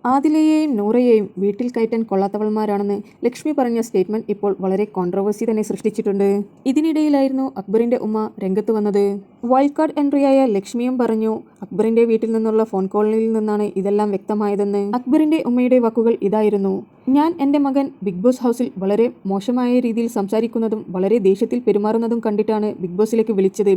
ആദിലയെയും നൂറയെയും വീട്ടിൽ കയറ്റാൻ കൊള്ളാത്തവൾമാരാണെന്ന് ലക്ഷ്മി പറഞ്ഞ സ്റ്റേറ്റ്മെന്റ് ഇപ്പോൾ വളരെ കോൺട്രവേഴ്സി തന്നെ സൃഷ്ടിച്ചിട്ടുണ്ട്. ഇതിനിടയിലായിരുന്നു അക്ബറിന്റെ ഉമ്മ രംഗത്ത് വന്നത്. വൈൽഡ് കാർഡ് എൻട്രിയായ ലക്ഷ്മിയും പറഞ്ഞു അക്ബറിന്റെ വീട്ടിൽ നിന്നുള്ള ഫോൺ കോളിൽ നിന്നാണ് ഇതെല്ലാം വ്യക്തമായതെന്ന്. അക്ബറിന്റെ ഉമ്മയുടെ വാക്കുകൾ ഇതായിരുന്നു: ഞാൻ എൻ്റെ മകൻ ബിഗ് ബോസ് ഹൗസിൽ വളരെ മോശമായ രീതിയിൽ സംസാരിക്കുന്നതും വളരെ ദേഷ്യത്തിൽ പെരുമാറുന്നതും കണ്ടിട്ടാണ് ബിഗ് ബോസിലേക്ക് വിളിച്ചത്.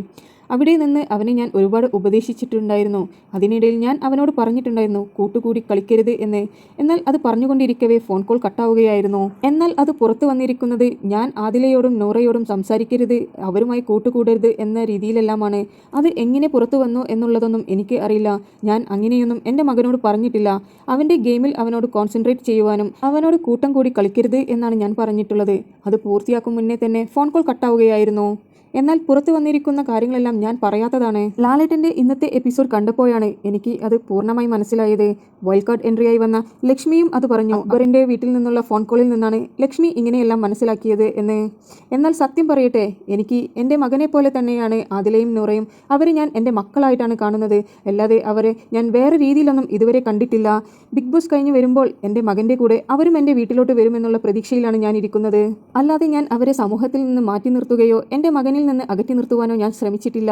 അവിടെ നിന്ന് അവനെ ഞാൻ ഒരുപാട് ഉപദേശിച്ചിട്ടുണ്ടായിരുന്നു. അതിനിടയിൽ ഞാൻ അവനോട് പറഞ്ഞിട്ടുണ്ടായിരുന്നു കൂട്ടുകൂടി കളിക്കരുത് എന്ന്. എന്നാൽ അത് പറഞ്ഞുകൊണ്ടിരിക്കവേ ഫോൺ കോൾ കട്ടാവുകയായിരുന്നു. എന്നാൽ അത് പുറത്തു വന്നിരിക്കുന്നത് ഞാൻ ആദിലയോടും നൂറയോടും സംസാരിക്കരുത്, അവരുമായി കൂട്ടുകൂടരുത് എന്ന രീതിയിലെല്ലാമാണ്. അത് എങ്ങനെ പുറത്തു വന്നു എന്നുള്ളതൊന്നും എനിക്ക് അറിയില്ല. ഞാൻ അങ്ങനെയൊന്നും എൻ്റെ മകനോട് പറഞ്ഞിട്ടില്ല. അവൻ്റെ ഗെയിമിൽ അവനോട് കോൺസെൻട്രേറ്റ് ചെയ്യുവാനും അവനോട് കൂട്ടം കൂടി കളിക്കരുത് എന്നാണ് ഞാൻ പറഞ്ഞിട്ടുള്ളത്. അത് പൂർത്തിയാക്കും മുന്നേ തന്നെ ഫോൺ കോൾ കട്ടാവുകയായിരുന്നു. എന്നാൽ പുറത്തു വന്നിരിക്കുന്ന കാര്യങ്ങളെല്ലാം ഞാൻ പറയാത്തതാണ്. ലാലേട്ടൻ്റെ ഇന്നത്തെ എപ്പിസോഡ് കണ്ടപ്പോഴാണ് എനിക്ക് അത് പൂർണ്ണമായി മനസ്സിലായത്. വൈൽഡ് കാർഡ് എൻട്രിയായി വന്ന ലക്ഷ്മിയും അത് പറഞ്ഞു. അക്ബറിൻ്റെ വീട്ടിൽ നിന്നുള്ള ഫോൺ കോളിൽ നിന്നാണ് ലക്ഷ്മി ഇങ്ങനെയെല്ലാം മനസ്സിലാക്കിയത് എന്ന്. എന്നാൽ സത്യം പറയട്ടെ, എനിക്ക് എൻ്റെ മകനെ പോലെ തന്നെയാണ് ആദിലയും നൂറയും. അവരെ ഞാൻ എൻ്റെ മക്കളായിട്ടാണ് കാണുന്നത്, അല്ലാതെ അവരെ ഞാൻ വേറെ രീതിയിലൊന്നും ഇതുവരെ കണ്ടിട്ടില്ല. ബിഗ് ബോസ് കഴിഞ്ഞ് വരുമ്പോൾ എൻ്റെ മകൻ്റെ കൂടെ അവരും എൻ്റെ വീട്ടിലോട്ട് വരുമെന്നുള്ള പ്രതീക്ഷയിലാണ് ഞാൻ ഇരിക്കുന്നത്. അല്ലാതെ ഞാൻ അവരെ സമൂഹത്തിൽ നിന്ന് മാറ്റി നിർത്തുകയോ എൻ്റെ മകനിൽ നിന്ന് അകറ്റി നിർത്തുവാനോ ഞാൻ ശ്രമിച്ചിട്ടില്ല.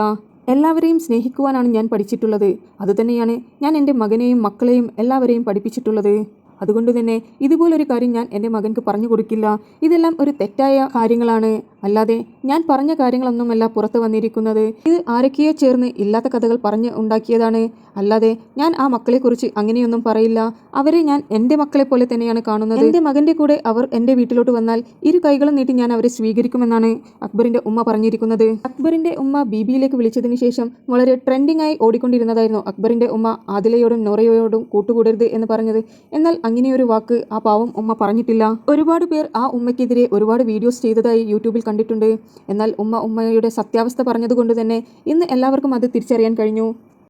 എല്ലാവരെയും സ്നേഹിക്കുവാനാണ് ഞാൻ പഠിച്ചിട്ടുള്ളത്. അതുതന്നെയാണ് ഞാൻ എൻ്റെ മകനെയും മക്കളെയും എല്ലാവരെയും പഠിപ്പിച്ചിട്ടുള്ളത്. അതുകൊണ്ട് തന്നെ ഇതുപോലൊരു കാര്യം ഞാൻ എൻ്റെ മകൻക്ക് പറഞ്ഞു കൊടുക്കില്ല. ഇതെല്ലാം ഒരു തെറ്റായ കാര്യങ്ങളാണ്, അല്ലാതെ ഞാൻ പറഞ്ഞ കാര്യങ്ങളൊന്നുമല്ല പുറത്തു വന്നിരിക്കുന്നത്. ഇത് ആരൊക്കെയോ ചേർന്ന് ഇല്ലാത്ത കഥകൾ പറഞ്ഞ് ഉണ്ടാക്കിയതാണ്. അല്ലാതെ ഞാൻ ആ മക്കളെക്കുറിച്ച് അങ്ങനെയൊന്നും പറയില്ല. അവരെ ഞാൻ എൻ്റെ മക്കളെ പോലെ തന്നെയാണ് കാണുന്നത്. എൻ്റെ മകൻ്റെ കൂടെ അവർ എൻ്റെ വീട്ടിലോട്ട് വന്നാൽ ഇരു കൈകളും നീട്ടി ഞാൻ അവരെ സ്വീകരിക്കുമെന്നാണ് അക്ബറിൻ്റെ ഉമ്മ പറഞ്ഞിരിക്കുന്നത്. അക്ബറിൻ്റെ ഉമ്മ ബിബിയിലേക്ക് വിളിച്ചതിന് ശേഷം വളരെ ട്രെൻഡിംഗ് ആയി ഓടിക്കൊണ്ടിരുന്നതായിരുന്നു അക്ബറിൻ്റെ ഉമ്മ ആദിലയോടും നൂറയോടും കൂട്ടുകൂടരുത് എന്ന് പറഞ്ഞത്. എന്നാൽ അങ്ങനെയൊരു വാക്ക് ആ പാവം ഉമ്മ പറഞ്ഞിട്ടില്ല. ഒരുപാട് പേർ ആ ഉമ്മയ്ക്കെതിരെ ഒരുപാട് വീഡിയോസ് ചെയ്തതായി യൂട്യൂബിൽ കണ്ടിട്ടുണ്ട്. എന്നാൽ ഉമ്മയുടെ സത്യാവസ്ഥ പറഞ്ഞതുകൊണ്ട് തന്നെ ഇന്ന് എല്ലാവർക്കും അത് തിരിച്ചറിയാൻ കഴിഞ്ഞു.